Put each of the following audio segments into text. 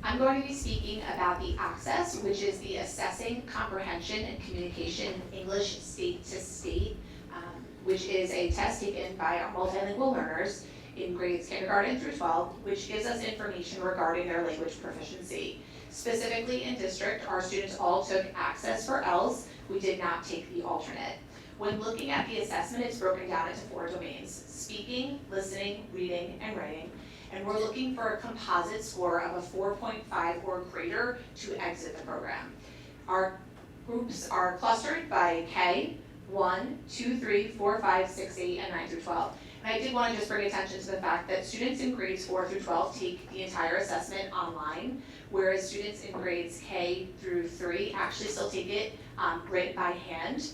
I'm going to be speaking about the ACCESS, which is the Assessing Comprehension and Communication English State to State, which is a test taken by our multilingual learners in grades kindergarten through 12, which gives us information regarding their language proficiency. Specifically in district, our students all took ACCESS for ELS. We did not take the alternate. When looking at the assessment, it's broken down into 4 domains: speaking, listening, reading, and writing. And we're looking for a composite score of a 4.5 or greater to exit the program. Our groups are clustered by K, 1, 2, 3, 4, 5, 6, 8, and 9 through 12. And I did want to just bring attention to the fact that students in grades 4 through 12 take the entire assessment online, whereas students in grades K through 3 actually still take it written by hand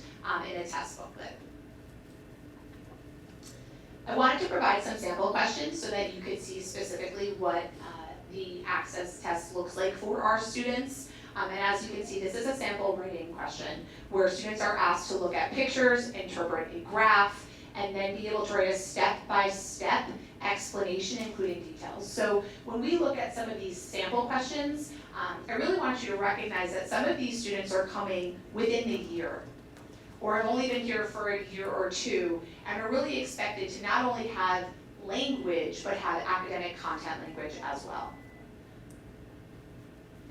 in a test booklet. I wanted to provide some sample questions so that you could see specifically what the ACCESS test looks like for our students. And as you can see, this is a sample writing question where students are asked to look at pictures, interpret a graph, and then be able to write a step-by-step explanation, including details. So when we look at some of these sample questions, I really want you to recognize that some of these students are coming within the year, or have only been here for a year or 2, and are really expected to not only have language, but have academic content language as well.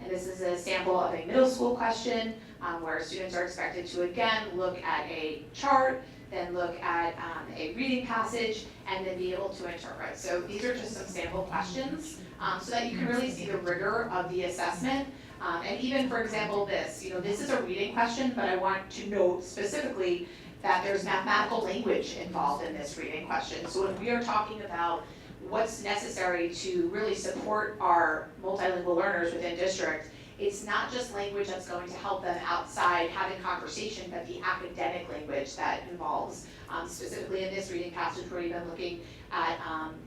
And this is a sample of a middle school question where students are expected to, again, look at a chart, then look at a reading passage, and then be able to interpret. So these are just some sample questions so that you can really see the rigor of the assessment. And even, for example, this is a reading question, but I want to note specifically that there's mathematical language involved in this reading question. So when we are talking about what's necessary to really support our multilingual learners within district, it's not just language that's going to help them outside having conversation, but the academic language that involves, specifically in this reading passage, we're even looking at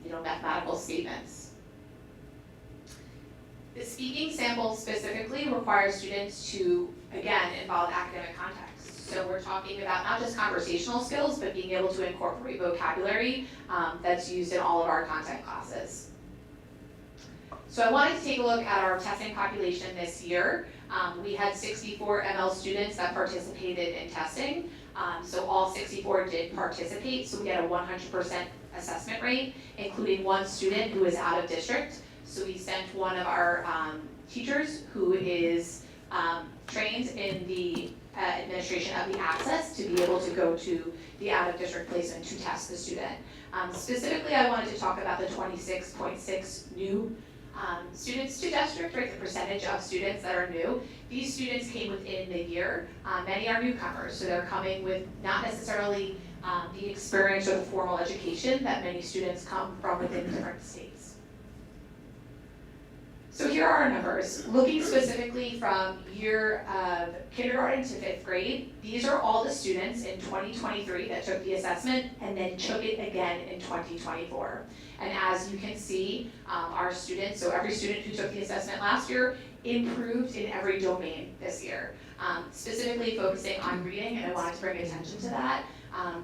mathematical statements. The speaking sample specifically requires students to, again, involve academic context. So we're talking about not just conversational skills, but being able to incorporate vocabulary that's used in all of our content classes. So I wanted to take a look at our testing population this year. We had 64 ML students that participated in testing. So all 64 did participate, so we had a 100% assessment rate, including 1 student who is out of district. So we sent one of our teachers who is trained in the administration of the ACCESS to be able to go to the out-of-district placement to test the student. Specifically, I wanted to talk about the 26.6 new students to district, right, the percentage of students that are new. These students came within the year. Many are newcomers, so they're coming with not necessarily the experience or the formal education that many students come from within different states. So here are our numbers. Looking specifically from year of kindergarten to 5th grade, these are all the students in 2023 that took the assessment and then took it again in 2024. And as you can see, our students, so every student who took the assessment last year improved in every domain this year. Specifically focusing on reading, and I wanted to bring attention to that.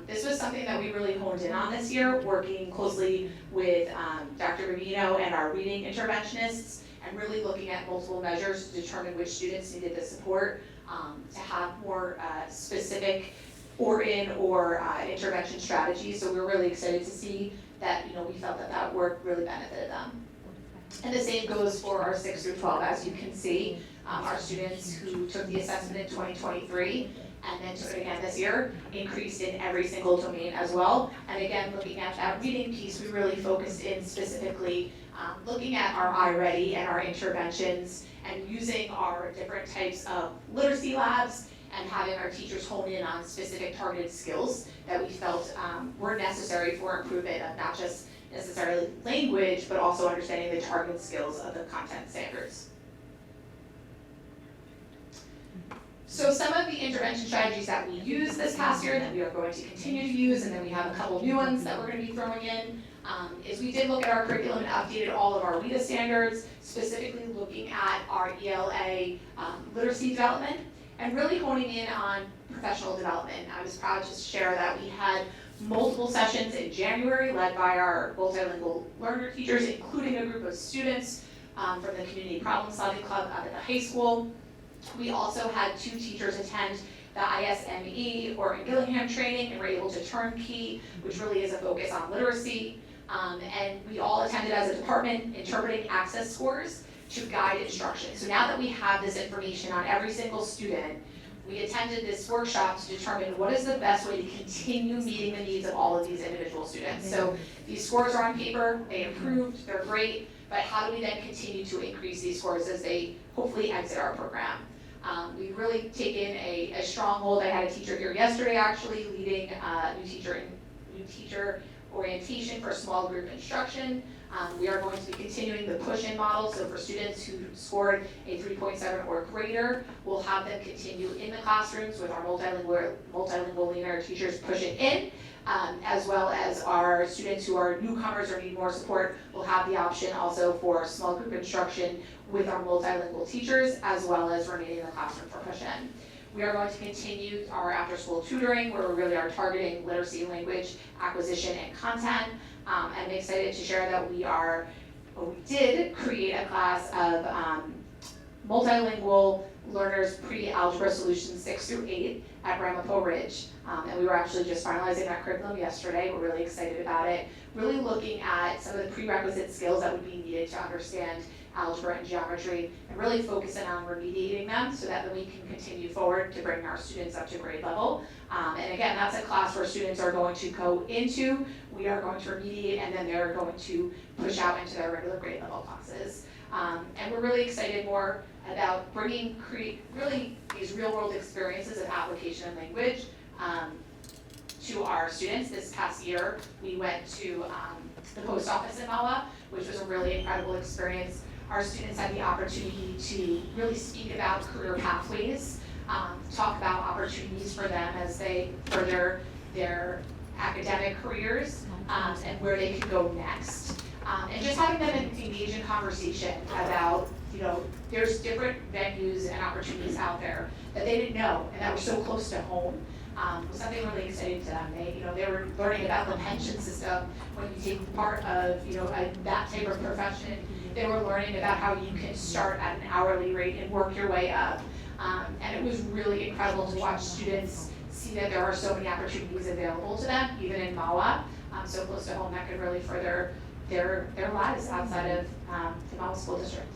This was something that we really honed in on this year, working closely with Dr. Rubino and our reading interventionists, and really looking at multiple measures to determine which students needed the support to have more specific or-in or intervention strategies. So we were really excited to see that we felt that work really benefited them. And the same goes for our 6 through 12. As you can see, our students who took the assessment in 2023 and then took it again this year increased in every single domain as well. And again, looking at that reading piece, we really focused in specifically looking at our iReady and our interventions and using our different types of literacy labs and having our teachers hone in on specific targeted skills that we felt were necessary for improvement of not just necessarily language, but also understanding the targeted skills of the content standards. So some of the intervention strategies that we used this past year that we are going to continue to use, and then we have a couple new ones that we're going to be throwing in, is we did look at our curriculum and updated all of our WIDA standards, specifically looking at our ELA literacy development, and really honing in on professional development. I was proud to share that we had multiple sessions in January led by our multilingual learner teachers, including a group of students from the Community Problem Solving Club up at the high school. We also had 2 teachers attend the ISME or in Gillingham training and were able to turnkey, which really is a focus on literacy. And we all attended as a department interpreting access scores to guide instruction. So now that we have this information on every single student, we attended this workshop to determine what is the best way to continue meeting the needs of all of these individual students. So these scores are on paper, they improved, they're great, but how do we then continue to increase these scores as they hopefully exit our program? We've really taken a stronghold. I had a teacher here yesterday actually leading new teacher orientation for small group instruction. We are going to be continuing the push-in model, so for students who scored a 3.7 or greater, we'll have them continue in the classrooms with our multilingual leader teachers pushing in, as well as our students who are newcomers or need more support will have the option also for small group instruction with our multilingual teachers, as well as remaining in the classroom for push-in. We are going to continue our after-school tutoring, where we really are targeting literacy, language acquisition, and content. I'm excited to share that we did create a class of multilingual learners pre-algebra solutions 6 through 8 at Ramapo Ridge. And we were actually just finalizing that curriculum yesterday. We're really excited about it. Really looking at some of the prerequisite skills that would be needed to understand algebra and geometry, and really focusing on remediating them so that we can continue forward to bring our students up to grade level. And again, that's a class where students are going to go into, we are going to remediate, and then they're going to push out into their regular grade level classes. And we're really excited more about bringing really these real world experiences of application and language to our students. This past year, we went to the post office in Mahwah, which was a really incredible experience. Our students had the opportunity to really speak about career pathways, talk about opportunities for them as they further their academic careers, and where they can go next. And just having them engage in conversation about, there's different venues and opportunities out there that they didn't know and that were so close to home. Was something really exciting to them. They were learning about the pension system when you take part of, that type of profession. They were learning about how you can start at an hourly rate and work your way up. And it was really incredible to watch students see that there are so many opportunities available to them, even in Mahwah, so close to home, that could really further their lives outside of the Mahwah School District.